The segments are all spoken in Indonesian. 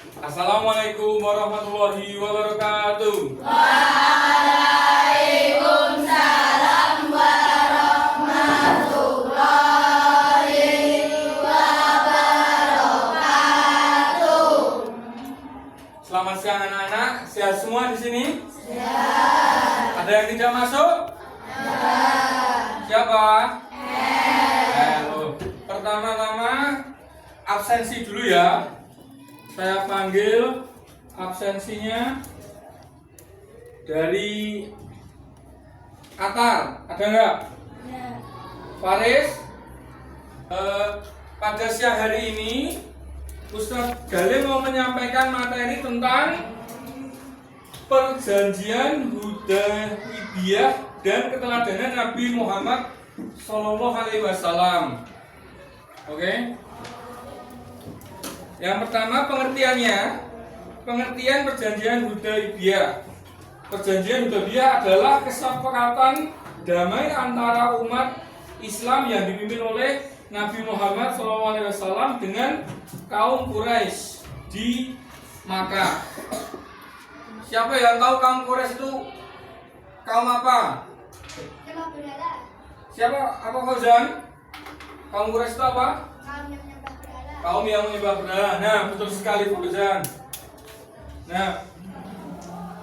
Assalamualaikum warahmatullahi wabarakatuh. Waalaikumsalam warahmatullahi wabarakatuh. Selamat siang anak-anak. Sehat semua di sini? Sehat. Ada yang tidak masuk? Siapa? Pertama-tama absensi dulu ya. Saya panggil absensinya dari Atar. Ada nggak? Faris? Pada siang hari ini Ustadz Galih mau menyampaikan materi tentang perjanjian Hudaybiyah dan keteladanan Nabi Muhammad Sallallahu Alaihi Wasallam. Oke. Yang pertama pengertian perjanjian Hudaybiyah. Perjanjian Hudaybiyah adalah kesepakatan damai antara umat Islam yang dipimpin oleh Nabi Muhammad SAW dengan kaum Quraisy di Makkah. Siapa yang tahu kaum Quraisy itu kaum apa? Siapa? Apa Fauzan? Kaum Quraisy itu apa? Kaum yang menyembah berhala. Nah, betul sekali Fauzan. Nah,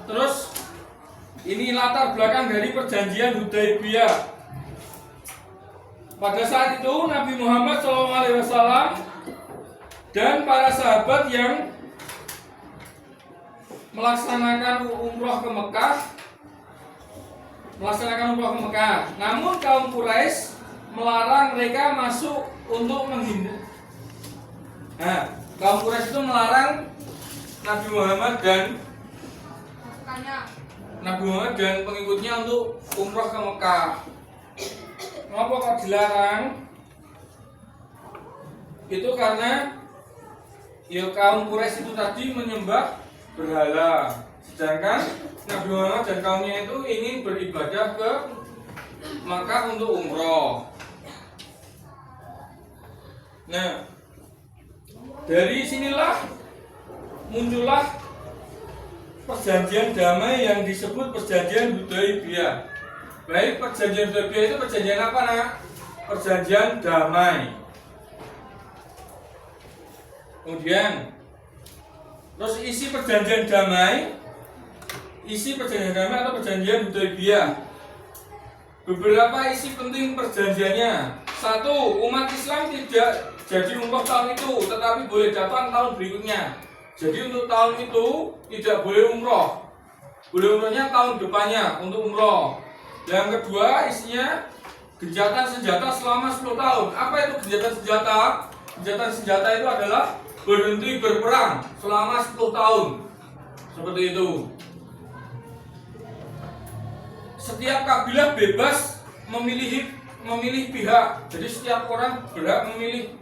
terus ini latar belakang dari perjanjian Hudaybiyah. Pada saat itu Nabi Muhammad SAW dan para sahabat yang melaksanakan umroh ke Mekah. Namun kaum Quraisy melarang mereka masuk untuk menghindar. Nah, kaum Quraisy itu melarang Nabi Muhammad dan pengikutnya untuk umroh ke Mekah. Kenapa kok dilarang? Itu karena kaum Quraisy itu tadi menyembah berhala, sedangkan Nabi Muhammad dan kaumnya itu ingin beribadah ke Mekah untuk umroh. Nah, dari sinilah muncullah perjanjian damai yang disebut perjanjian Hudaybiyah. Baik, perjanjian Hudaybiyah itu perjanjian apa, Nak? Perjanjian damai. Kemudian terus isi perjanjian damai atau perjanjian Hudaybiyah. Beberapa isi penting perjanjiannya. Satu, umat Islam tidak jadi umroh tahun itu, tetapi boleh datang tahun berikutnya. Jadi untuk tahun itu tidak boleh umroh. Boleh umrohnya tahun depannya untuk umroh. Yang kedua, isinya gencatan senjata selama 10 tahun. Apa itu gencatan senjata? Gencatan senjata itu adalah berhenti berperang selama 10 tahun. Seperti itu. Setiap kabilah bebas memilih pihak. Jadi setiap orang berhak memilih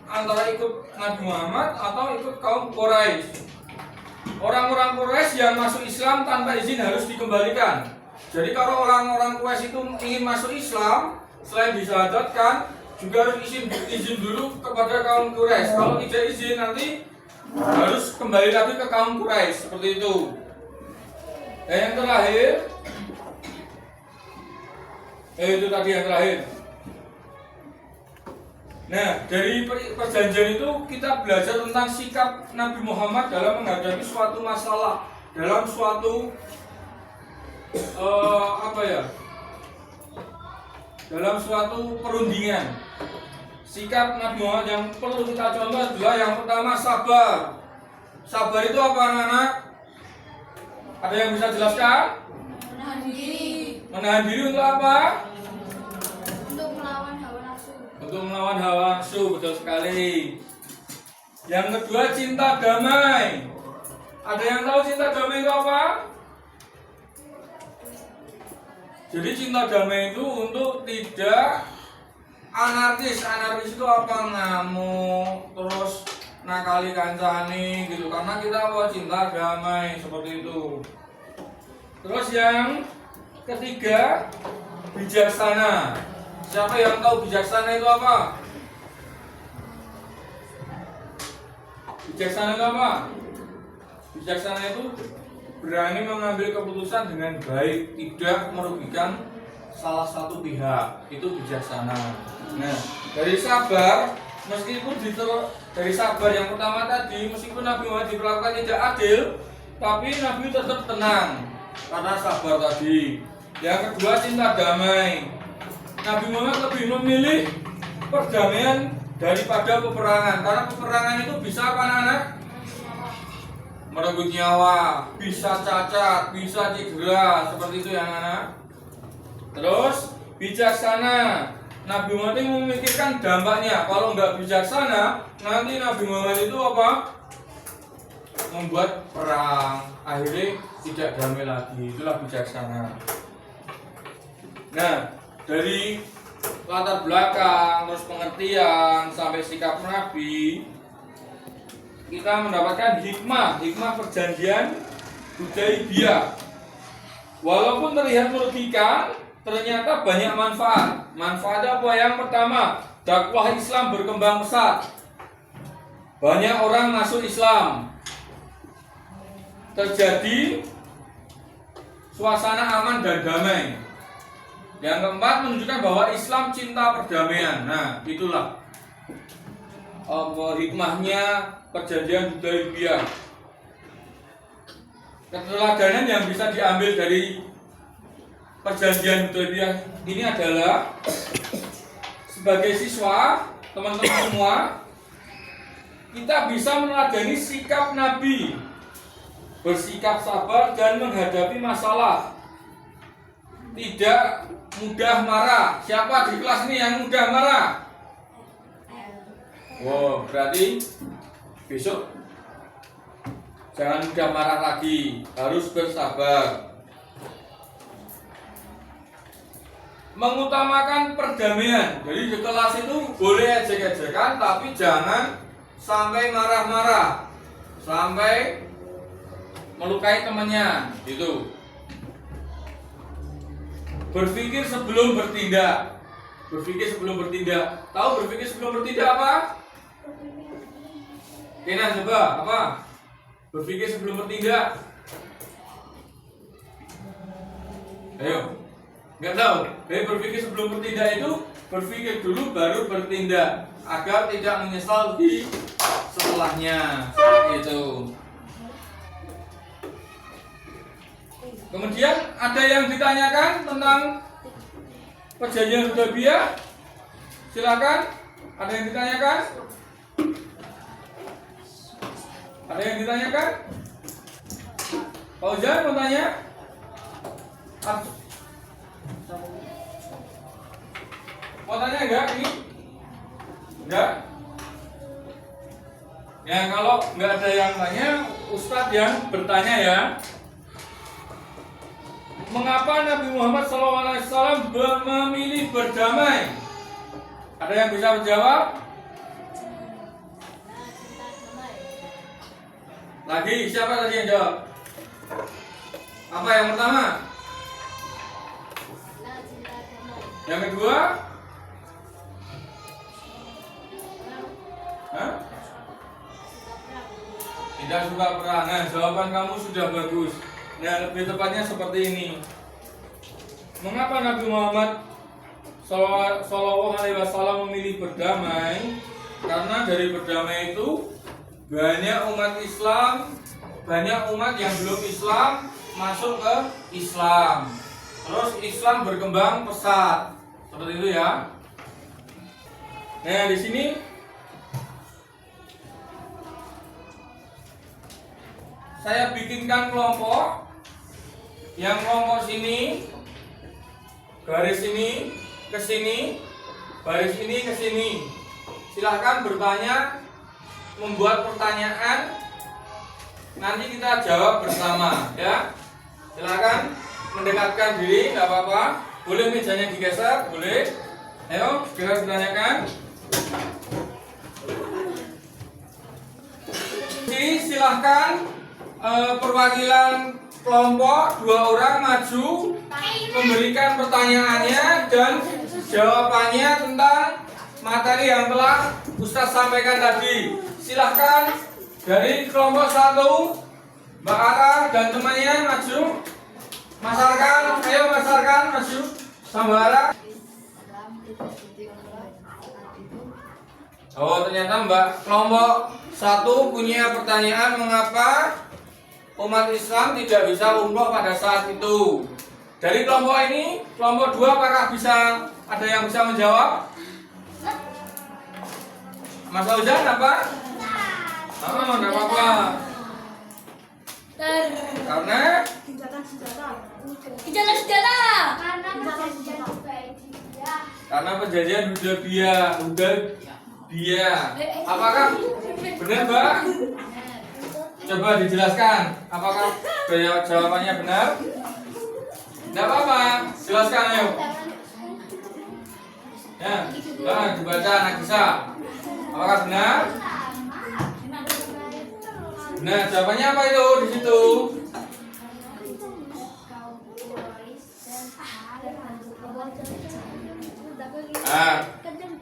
antara ikut Nabi Muhammad atau ikut kaum Quraisy. Orang-orang Quraisy yang masuk Islam tanpa izin harus dikembalikan. Jadi kalau orang-orang Quraisy itu ingin masuk Islam, selain disyahadatkan, juga harus izin dulu kepada kaum Quraisy. Kalau tidak izin nanti harus kembali lagi ke kaum Quraisy, seperti itu. Dan yang terakhir, itu tadi yang terakhir. Nah, dari perjanjian itu kita belajar tentang sikap Nabi Muhammad dalam menghadapi suatu masalah, dalam suatu dalam suatu perundingan. Sikap Nabi Muhammad yang perlu kita contoh adalah yang pertama sabar. Sabar itu apa, anak-anak? Ada yang bisa jelaskan? Menahan diri. Menahan diri untuk apa? Untuk melawan hawa nafsu. Untuk melawan hawa nafsu, betul sekali. Yang kedua, cinta damai. Ada yang tahu cinta damai itu apa? Jadi cinta damai itu untuk tidak anarkis. Anarkis itu apa? Ngamuk, terus nakali kancani gitu. Karena kita cinta damai, seperti itu. Terus yang ketiga, bijaksana. Siapa yang tahu bijaksana itu apa? Bijaksana itu apa? Bijaksana itu berani mengambil keputusan dengan baik, tidak merugikan salah satu pihak. Itu bijaksana. Nah, dari sabar, meskipun dari sabar yang pertama tadi, meskipun Nabi Muhammad diperlakukan tidak adil, tapi Nabi tetap tenang karena sabar tadi. Yang kedua, cinta damai. Nabi Muhammad lebih memilih perdamaian daripada peperangan, karena peperangan itu bisa apa anak? Merenggut nyawa, bisa cacat, bisa cedera, seperti itu ya anak. Terus bijaksana. Nabi Muhammad itu memikirkan dampaknya. Kalau nggak bijaksana, nanti Nabi Muhammad itu apa? Membuat perang, akhirnya tidak damai lagi. Itulah bijaksana. Nah, dari latar belakang, terus pengertian, sampai sikap Nabi, kita mendapatkan hikmah perjanjian Hudaibiyah. Walaupun terlihat merugikan, ternyata banyak manfaat. Manfaatnya apa? Yang pertama, dakwah Islam berkembang pesat. Banyak orang masuk Islam. Terjadi suasana aman dan damai. Yang keempat, menunjukkan bahwa Islam cinta perdamaian. Nah, itulah hikmahnya perjanjian Hudaibiyah. Keteladanan yang bisa diambil dari perjanjian Hudaibiyah ini adalah, sebagai siswa, teman-teman semua, kita bisa meneladani sikap Nabi, bersikap sabar dan menghadapi masalah, tidak mudah marah. Siapa di kelas ini yang mudah marah? Wow, berarti besok jangan mudah marah lagi, harus bersabar. Mengutamakan perdamaian. Jadi di kelas itu boleh ejek-ejekan, tapi jangan sampai marah-marah, sampai melukai temannya, gitu. Berpikir sebelum bertindak. Berpikir sebelum bertindak. Tahu berpikir sebelum bertindak apa? Kenan, coba apa? Berpikir sebelum bertindak. Ayo, nggak tahu. Jadi berpikir sebelum bertindak itu berpikir dulu baru bertindak agar tidak menyesal di setelahnya. Itu. Kemudian ada yang ditanyakan tentang perjanjian Hudaibiyah? Silakan. Ada yang ditanyakan? Ada yang ditanyakan? Fauzan mau tanya? Mau tanya enggak ini? Enggak? Ya, kalau enggak ada yang tanya, Ustadz yang bertanya ya. Mengapa Nabi Muhammad SAW memilih berdamai? Ada yang bisa menjawab? Lagi, siapa tadi yang jawab? Apa yang pertama? Yang kedua? Hah? Tidak suka perang. Nah, jawaban kamu sudah bagus. Nah, lebih tepatnya seperti ini. Mengapa Nabi Muhammad Sallallahu Alaihi Wasallam memilih berdamai? Karena dari berdamai itu banyak umat Islam, banyak umat yang belum Islam masuk ke Islam. Terus Islam berkembang pesat. Seperti itu ya. Nah, di sini saya bikinkan kelompok. Yang kelompok sini, garis ini ke sini, baris ini ke sini. Silahkan bertanya, membuat pertanyaan. Nanti kita jawab bersama, ya. Silahkan mendekatkan diri, nggak apa-apa. Boleh mejanya digeser, boleh. Ayo, segera bertanyakan. Jadi silahkan perwakilan kelompok 2 orang maju memberikan pertanyaannya dan jawabannya tentang materi yang telah Ustaz sampaikan tadi. Silahkan dari kelompok 1 Mbak Ara dan temannya maju. Mas Arkan, ayo Mas Arkan maju sama Ara. Oh, ternyata Mbak kelompok 1 punya pertanyaan mengapa umat Islam tidak bisa umroh pada saat itu. Dari kelompok ini, kelompok 2 apakah bisa ada yang bisa menjawab? Mas Fauzan apa? Oh, enggak apa-apa. Karena karena perjanjian Hudaybiyah. Apakah benar, Mbak? Coba dijelaskan. Apakah jawabannya benar? Tidak apa-apa. Jelaskan ayo. Ya, Mbak, dibaca Nagisa. Apakah benar? Nah, jawabannya apa itu di situ? Nah,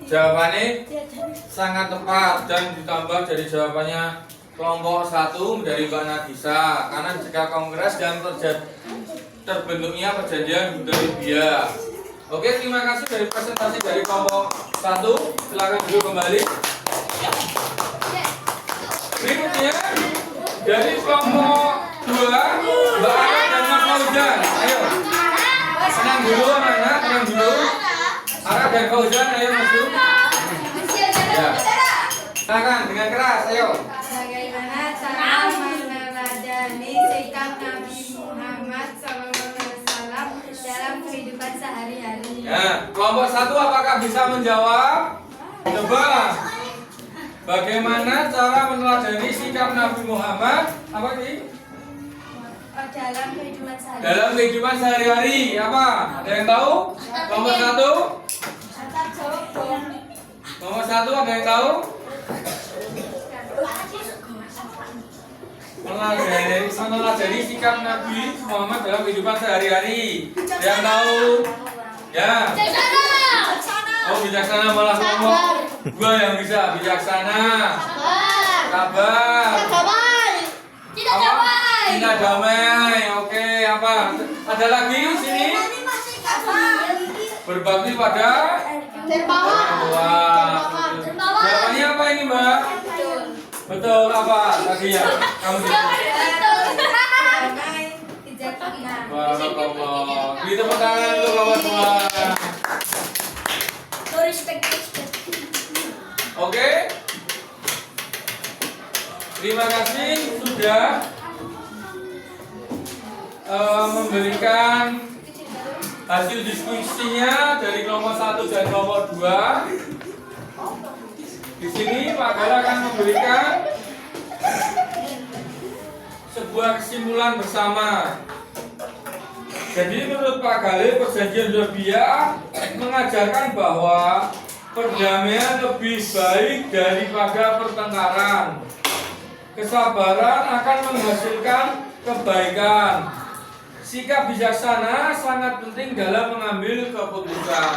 jawabannya sangat tepat dan ditambah dari jawabannya kelompok 1 dari Mbak Nagisa. Karena jika kongres dan terbentuknya perjanjian Hudaybiyah. Oke, terima kasih dari presentasi dari kelompok 1. Silakan duduk kembali. Berikutnya dari kelompok 2 Mbak Ara dan Mas Fauzan. Ayo. Tenang dulu anak-anak, tenang dulu. Ara dan Fauzan, ayo masuk. Ya. Silakan dengan keras, ayo. Bagaimana cara meneladani sikap Nabi Muhammad SAW dalam kehidupan sehari-hari? Ya, kelompok 1 apakah bisa menjawab? Coba. Bagaimana cara meneladani sikap Nabi Muhammad? Apa sih? Dalam kehidupan sehari-hari. Dalam kehidupan sehari-hari apa? Ada yang tahu? Kelompok 1? Kelompok 1 ada yang tahu? Meneladani sikap Nabi Muhammad dalam kehidupan sehari-hari. Ada yang tahu? Ya. Oh, bijaksana malah ngomong. Gua yang bisa bijaksana. Sabar. Cinta damai. Oke, apa? Ada lagi di sini? Berbakti pada orang tua. Jawabannya apa ini, Mbak? Betul apa tadi ya? Kamu Barakallah. Beri tepuk tangan untuk kawan semua. Oke. Terima kasih sudah memberikan hasil diskusinya dari kelompok 1 dan kelompok 2. Di sini Pak Gala akan memberikan sebuah kesimpulan bersama. Jadi menurut Pak Gale, perjanjian Hudaybiyah mengajarkan bahwa perdamaian lebih baik daripada pertengkaran. Kesabaran akan menghasilkan kebaikan. Sikap bijaksana sangat penting dalam mengambil keputusan.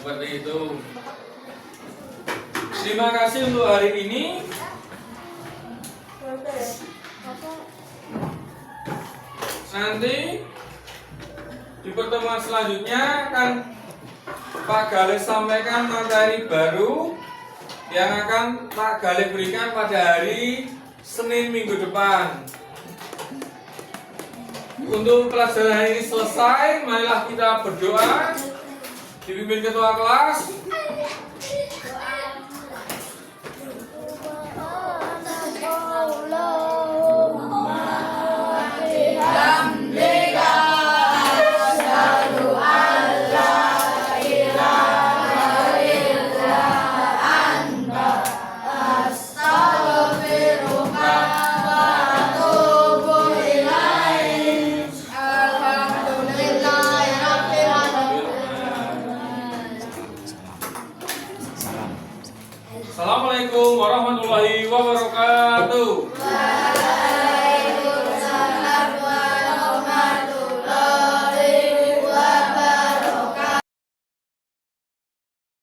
Seperti itu. Terima kasih untuk hari ini. Nanti di pertemuan selanjutnya akan Pak Gale sampaikan materi baru yang akan Pak Gale berikan pada hari Senin minggu depan. Untuk pelajaran hari ini selesai, marilah kita berdoa. Dipimpin ketua kelas. Assalamualaikum warahmatullahi wabarakatuh.